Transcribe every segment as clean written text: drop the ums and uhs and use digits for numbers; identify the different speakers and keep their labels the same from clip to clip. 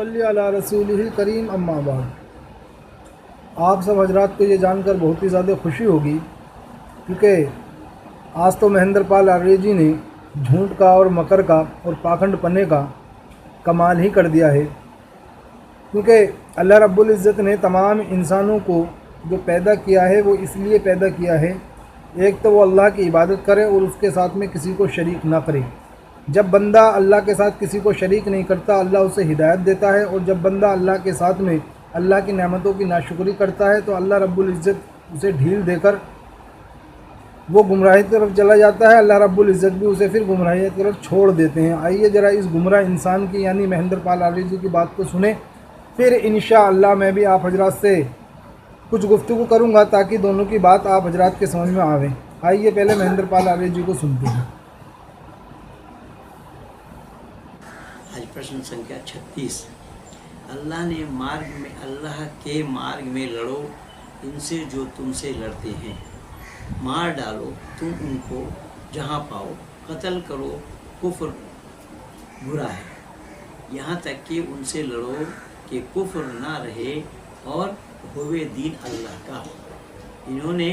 Speaker 1: सल्ली अला रसूलिहिल करीम अम्मा बाद। आप सब हजरात को ये जानकर बहुत ही ज़्यादा खुशी होगी क्योंकि आज तो महेंद्र पाल आर्य जी ने झूठ का और मकर का और पाखंड पन्ने का कमाल ही कर दिया है। क्योंकि अल्लाह रब्बुल इज़्ज़त ने तमाम इंसानों को जो पैदा किया है वो इसलिए पैदा किया है, एक तो वो अल्लाह की इबादत करे और उसके साथ में किसी को शरीक ना करे। जब बंदा अल्लाह के साथ किसी को शरीक नहीं करता, अल्लाह उसे हिदायत देता है, और जब बंदा अल्लाह के साथ में अल्लाह की नेमतों की नाशुक्री करता है तो अल्लाह रब्बुल इज़्ज़त उसे ढील देकर वो गुमराही की तरफ चला जाता है। अल्लाह रब्बुल इज़्ज़त भी उसे फिर गुमराही की तरफ छोड़ देते हैं। आइए ज़रा इस गुमराह इंसान की यानी महेंद्र पाल आर्य जी की बात को सुने, फिर इंशाअल्लाह मैं भी आप हजरात से कुछ गुफ्तगू करूँगा ताकि दोनों की बात आप हजरात के समझ में आवे। आइए पहले महेंद्र पाल आर्य जी को सुनते हैं।
Speaker 2: आज प्रश्न संख्या 36। अल्लाह के मार्ग में लड़ो इनसे जो तुमसे लड़ते हैं, मार डालो तुम उनको जहाँ पाओ, कत्ल करो कुफ्र बुरा है, यहाँ तक कि उनसे लड़ो कि कुफ्र ना रहे और होवे दीन अल्लाह का। इन्होंने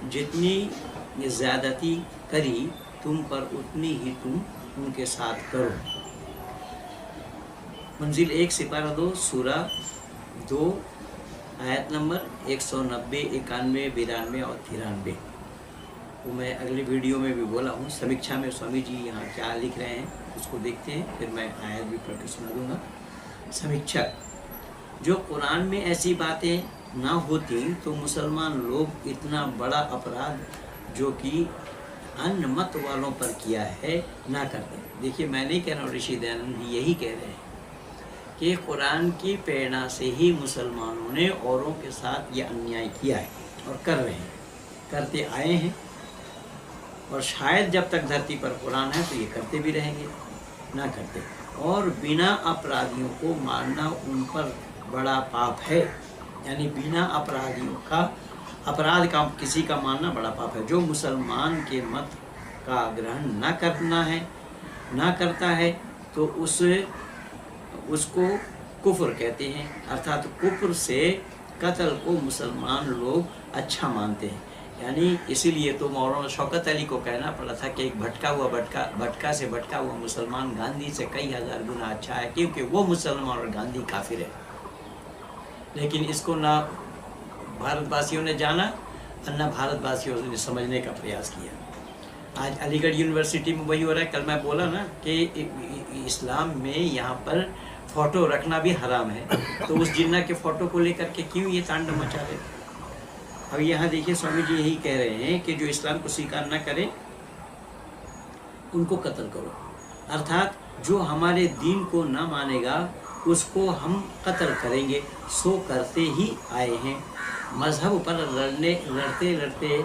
Speaker 2: जितनी ज़्यादती करी तुम पर उतनी ही तुम उनके साथ करो। मंजिल 1 सिपारा 2 सूरा 2 आयत नंबर 190, 91, 92 और 93। वो मैं अगली वीडियो में भी बोला हूँ। समीक्षा में स्वामी जी यहाँ क्या लिख रहे हैं उसको देखते हैं, फिर मैं आयत भी पढ़ के सुना दूँगा। समीक्षा: जो कुरान में ऐसी बातें ना होती तो मुसलमान लोग इतना बड़ा अपराध जो कि अन्य मत वालों पर किया है ना करते। देखिए, मैं नहीं कह रहा हूँ, ऋषि दयानंद जी यही कह रहे हैं कि कुरान की प्रेरणा से ही मुसलमानों ने औरों के साथ ये अन्याय किया है और कर रहे हैं, करते आए हैं, और शायद जब तक धरती पर कुरान है तो ये करते भी रहेंगे, ना करते। और बिना अपराधियों को मारना उन पर बड़ा पाप है, यानी बिना अपराधियों का अपराध का किसी का मारना बड़ा पाप है। जो मुसलमान के मत का ग्रहण ना करता है तो उसको कुफ्र कहते हैं, अर्थात कुफ्र से कत्ल को मुसलमान लोग अच्छा मानते हैं। यानी इसीलिए तो मौलाना शौकत अली को कहना पड़ा था कि एक भटका से भटका हुआ मुसलमान गांधी से कई हजार गुना अच्छा है, क्योंकि वो मुसलमान और गांधी काफिर है। लेकिन इसको ना भारतवासियों ने जाना और ना भारतवासियों ने समझने का प्रयास किया। आज अलीगढ़ यूनिवर्सिटी में वही हो रहा है। कल मैं बोला ना कि इस्लाम में यहाँ पर फ़ोटो रखना भी हराम है, तो उस जिन्ना के फ़ोटो को लेकर के क्यों ये तांडव मचा रहे। अब यहाँ देखिए, स्वामी जी यही कह रहे हैं कि जो इस्लाम को स्वीकार न करे उनको कत्ल करो, अर्थात जो हमारे दीन को न मानेगा उसको हम कत्ल करेंगे। सो करते ही आए हैं। मज़हब पर लड़ते लड़ते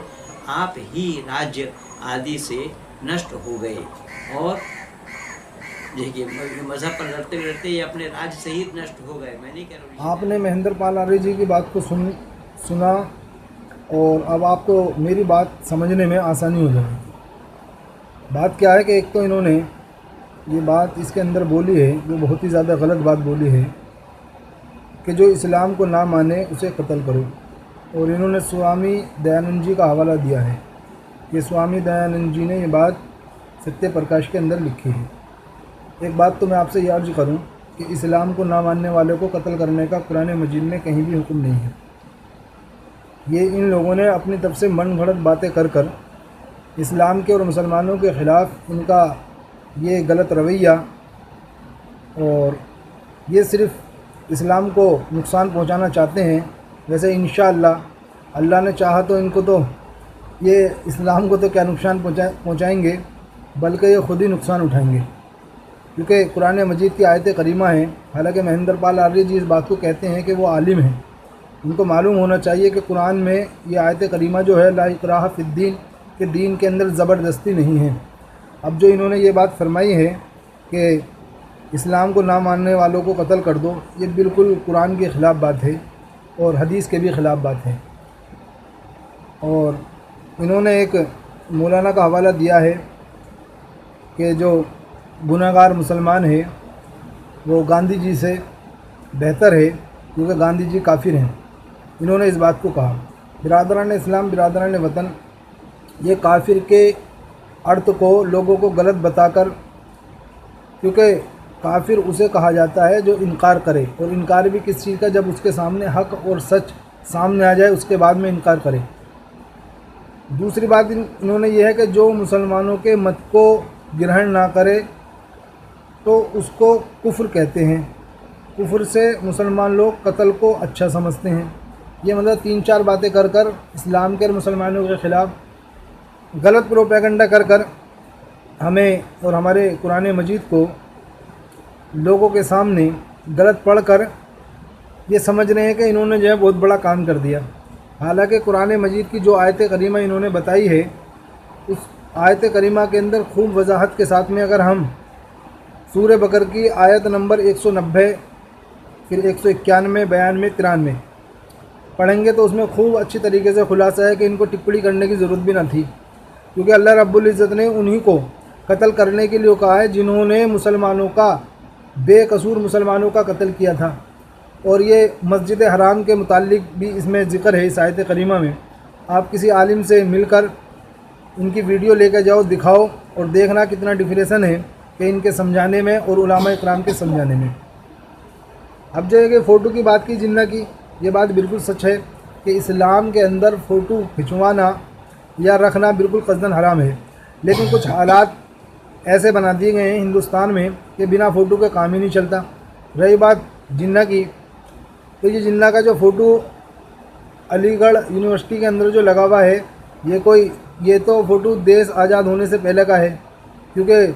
Speaker 2: आप ही राज्य आदि से नष्ट हो गए। और देखिए, मज़हब पर लड़ते लड़ते ये अपने राज्य से ही नष्ट हो गए। मैं नहीं कह रहा हूँ।
Speaker 1: आपने महेंद्र पाल आर्य जी की बात को सुना और अब आपको मेरी बात समझने में आसानी हो जाएगी। बात क्या है कि एक तो इन्होंने ये बात इसके अंदर बोली है जो बहुत ही ज़्यादा गलत बात बोली है कि जो इस्लाम को ना माने उसे कत्ल करो, और इन्होंने स्वामी दयानंद जी का हवाला दिया है। ये स्वामी दयानंद जी ने ये बात सत्य प्रकाश के अंदर लिखी है। एक बात तो मैं आपसे ये अर्ज करूं कि इस्लाम को ना मानने वाले को कत्ल करने का कुरान मजीद में कहीं भी हुक्म नहीं है। ये इन लोगों ने अपनी तरफ से मन घड़त बातें कर इस्लाम के और मुसलमानों के ख़िलाफ़ इनका ये गलत रवैया, और ये सिर्फ़ इस्लाम को नुकसान पहुंचाना चाहते हैं। वैसे इंशाअल्लाह अल्लाह ने चाहा तो इनको तो ये इस्लाम को तो क्या नुकसान पहुंचाएंगे, बल्कि ये ख़ुद ही नुकसान उठाएंगे, क्योंकि कुरान मजीद की आयत करीमा है। हालांकि महेंद्र पाल आर्य जी इस बात को कहते हैं कि वो आलिम हैं, उनको मालूम होना चाहिए कि कुरान में ये आयत करीमा जो है ला इकराह फिद्दीन के दीन के अंदर ज़बरदस्ती नहीं है। अब जो इन्होंने ये बात फरमाई है कि इस्लाम को ना मानने वालों को कत्ल कर दो, ये बिल्कुल कुरान के ख़िलाफ़ बात है और हदीस के भी ख़िलाफ़ बात है। और इन्होंने एक मौलाना का हवाला दिया है कि जो गुनाहगार मुसलमान है वो गांधी जी से बेहतर है, क्योंकि गांधी जी काफिर हैं। इन्होंने इस बात को कहा। बिरादरान इस्लाम, बिरादरान वतन, ये काफिर के अर्थ को लोगों को गलत बताकर, क्योंकि काफिर उसे कहा जाता है जो इनकार करे, और इनकार भी किस चीज़ का, जब उसके सामने हक और सच सामने आ जाए उसके बाद में इनकार करे। दूसरी बात इन्होंने ये है कि जो मुसलमानों के मत को ग्रहण ना करे तो उसको कुफ्र कहते हैं। कुफ्र से मुसलमान लोग कत्ल को अच्छा समझते हैं। ये मतलब 3-4 बातें कर कर इस्लाम के और मुसलमानों के ख़िलाफ़ गलत प्रोपेगेंडा कर कर हमें और हमारे कुरान मजीद को लोगों के सामने गलत पढ़कर ये समझ रहे हैं कि इन्होंने जो है बहुत बड़ा काम कर दिया। हालांकि कुरान मजीद की जो आयत करीमा इन्होंने बताई है, उस आयत करीमा के अंदर खूब वजाहत के साथ में अगर हम सूरह बकर की आयत नंबर 190, फिर 191, 92, 93 पढ़ेंगे तो उसमें खूब अच्छी तरीके से खुलासा है कि इनको टिप्पणी करने की ज़रूरत भी ना थी, क्योंकि अल्लाह रब्बुल इज़्ज़त ने उन्हीं को कत्ल करने के लिए कहा है जिन्होंने मुसलमानों का, बेकसूर मुसलमानों का कत्ल किया था। और ये मस्जिद हराम के मुताल्लिक भी इसमें ज़िक्र है इस आयत करीमा में। आप किसी आलिम से मिलकर इनकी वीडियो लेकर जाओ, दिखाओ और देखना कितना डिफरेंसन है कि इनके समझाने में और उलामा इकराम के समझाने में। अब जो है कि फ़ोटो की बात की जिन्ना की, ये बात बिल्कुल सच है कि इस्लाम के अंदर फ़ोटो खिंचवाना या रखना बिल्कुल कस्दन हराम है, लेकिन कुछ हालात ऐसे बना दिए गए हैं हिंदुस्तान में कि बिना फ़ोटो के काम ही नहीं चलता। रही बात जिन्ना की, तो ये जिन्ना का जो फ़ोटो अलीगढ़ यूनिवर्सिटी के अंदर जो लगा हुआ है, ये तो फ़ोटो देश आज़ाद होने से पहले का है, क्योंकि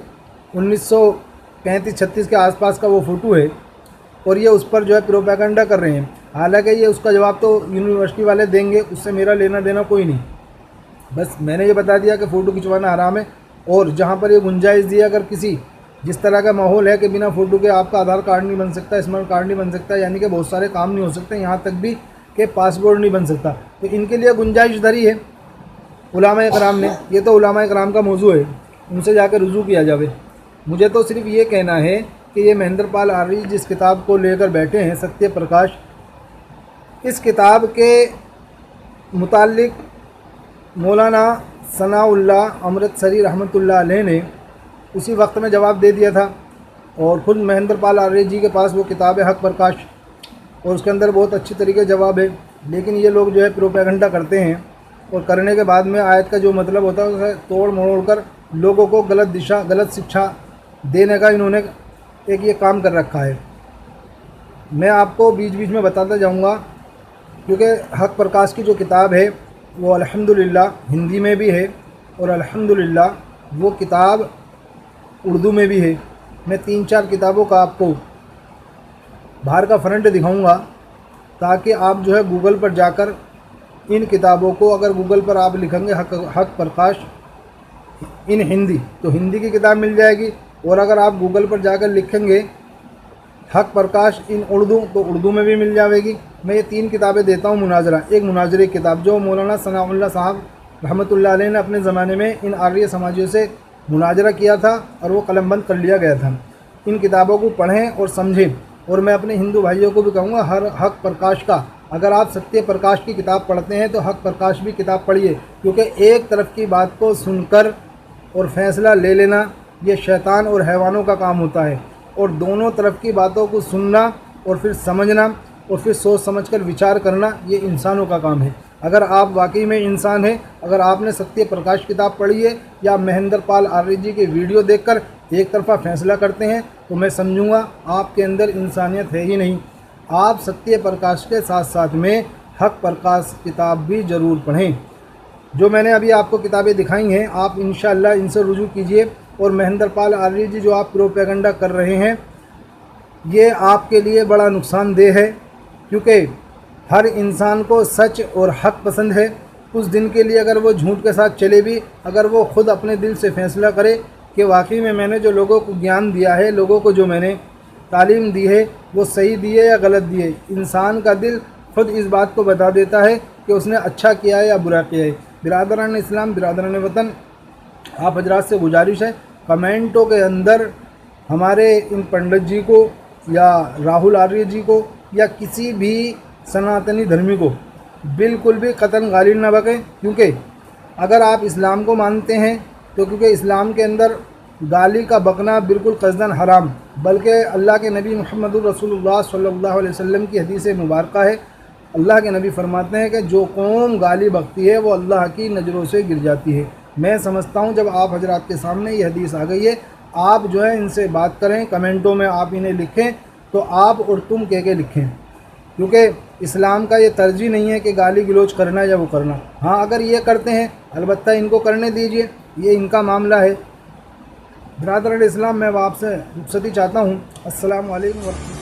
Speaker 1: 1935-36 के आसपास का वो फ़ोटो है, और ये उस पर जो है प्रोपेगेंडा कर रहे हैं। हालांकि ये उसका जवाब तो यूनिवर्सिटी वाले देंगे, उससे मेरा लेना देना कोई नहीं। बस मैंने ये बता दिया कि फ़ोटो खिंचवाना हराम है, और जहाँ पर ये गुंजाइश दी, अगर किसी जिस तरह का माहौल है कि बिना फ़ोटो के आपका आधार कार्ड नहीं बन सकता, स्मार्ट कार्ड नहीं बन सकता, यानी कि बहुत सारे काम नहीं हो सकते, यहाँ तक भी कि पासपोर्ट नहीं बन सकता, तो इनके लिए गुंजाइश धरी है उलामा इकराम ने। ये तो उलामा इकराम का मौजू है, उनसे जाकर रुजू किया जावे। मुझे तो सिर्फ ये कहना है कि ये महेंद्र पाल आर्य जिस किताब को लेकर बैठे हैं, सत्य प्रकाश, इस किताब के मुताल्लिक मौलाना सनाउल्लाह अमृतसरी रहमतुल्लाह अलैह ने उसी वक्त में जवाब दे दिया था, और ख़ुद महेंद्र पाल आर्य जी के पास वो किताब है हक प्रकाश, और उसके अंदर बहुत अच्छी तरीके जवाब है। लेकिन ये लोग जो है प्रोपेगेंडा करते हैं, और करने के बाद में आयत का जो मतलब होता है उसे तोड़ मरोड़ कर लोगों को गलत दिशा, गलत शिक्षा देने का इन्होंने एक ये काम कर रखा है। मैं आपको बीच बीच में बताता जाऊंगा, क्योंकि हक प्रकाश की जो किताब है वो अल्हम्दुलिल्लाह हिंदी में भी है, और अल्हम्दुलिल्लाह वो किताब उर्दू में भी है। मैं 3-4 किताबों का आपको बाहर का फ्रंट दिखाऊंगा, ताकि आप जो है गूगल पर जाकर इन किताबों को, अगर गूगल पर आप लिखेंगे हक प्रकाश इन हिंदी, तो हिंदी की किताब मिल जाएगी, और अगर आप गूगल पर जाकर लिखेंगे हक प्रकाश इन उर्दू, तो उर्दू में भी मिल जाएगी। मैं ये 3 किताबें देता हूँ मुनाजरा, एक मुनाजरे की किताब जो मौलाना सनाउल्लाह साहब रहमतुल्लाह अलैह ने अपने ज़माने में इन आर्य समाजियों से मुनाजरा किया था, और वो कलमबंद कर लिया गया था। इन किताबों को पढ़ें और समझें, और मैं अपने हिंदू भाइयों को भी कहूँगा, हर हक प्रकाश का, अगर आप सत्य प्रकाश की किताब पढ़ते हैं तो हक प्रकाश भी किताब पढ़िए, क्योंकि एक तरफ की बात को सुनकर और फैसला ले लेना ये शैतान और हैवानों का काम होता है, और दोनों तरफ की बातों को सुनना और फिर समझना और फिर सोच समझकर विचार करना ये इंसानों का काम है। अगर आप वाकई में इंसान हैं, अगर आपने सत्य प्रकाश किताब पढ़ी है या महेंद्र पाल आर्य जी के वीडियो देखकर एक तरफा फैसला करते हैं, तो मैं समझूंगा आपके अंदर इंसानियत है ही नहीं। आप सत्य प्रकाश के साथ साथ में हक प्रकाश किताब भी ज़रूर पढ़ें। जो मैंने अभी आपको किताबें दिखाई हैं, आप इंशाअल्लाह इनसे रुजू कीजिए, और महेंद्र पाल आर्य जी जो आप प्रोपेगेंडा कर रहे हैं, ये आपके लिए बड़ा नुकसानदेह है, क्योंकि हर इंसान को सच और हक पसंद है। कुछ दिन के लिए अगर वो झूठ के साथ चले भी, अगर वो ख़ुद अपने दिल से फैसला करे कि वाकई में मैंने जो लोगों को ज्ञान दिया है, लोगों को जो मैंने तालीम दी है, वो सही दी है या गलत दी है, इंसान का दिल खुद इस बात को बता देता है कि उसने अच्छा किया है या बुरा किया है। बिरादरान इस्लाम, बिरादरान वतन, आप हजरात से गुजारिश है, कमेंटों के अंदर हमारे इन पंडित जी को या राहुल आर्य जी को या किसी भी सनातनी धर्मी को बिल्कुल भी कतन गाली ना बकें, क्योंकि अगर आप इस्लाम को मानते हैं तो क्योंकि इस्लाम के अंदर गाली का बकना बिल्कुल कसदन हराम, बल्कि अल्लाह के नबी मुहम्मद रसूलुल्लाह सल्लल्लाहु अलैहि वसल्लम की हदीस मुबारक है। अल्लाह के नबी फरमाते हैं कि जो कौम गाली बकती है वो अल्लाह की नज़रों से गिर जाती है। मैं समझता हूँ जब आप हजरात के सामने ये हदीस आ गई है, आप जो है इनसे बात करें, कमेंटों में आप इन्हें लिखें, तो आप और तुम कह के लिखें, क्योंकि इस्लाम का ये तरजीह नहीं है कि गाली गलोच करना या वो करना। हाँ, अगर ये करते हैं अलबत्ता इनको करने दीजिए, ये इनका मामला है। बिरादर इस्लाम, मैं आपसे रुखसती चाहता हूँ। अस्सलामु अलैकुम।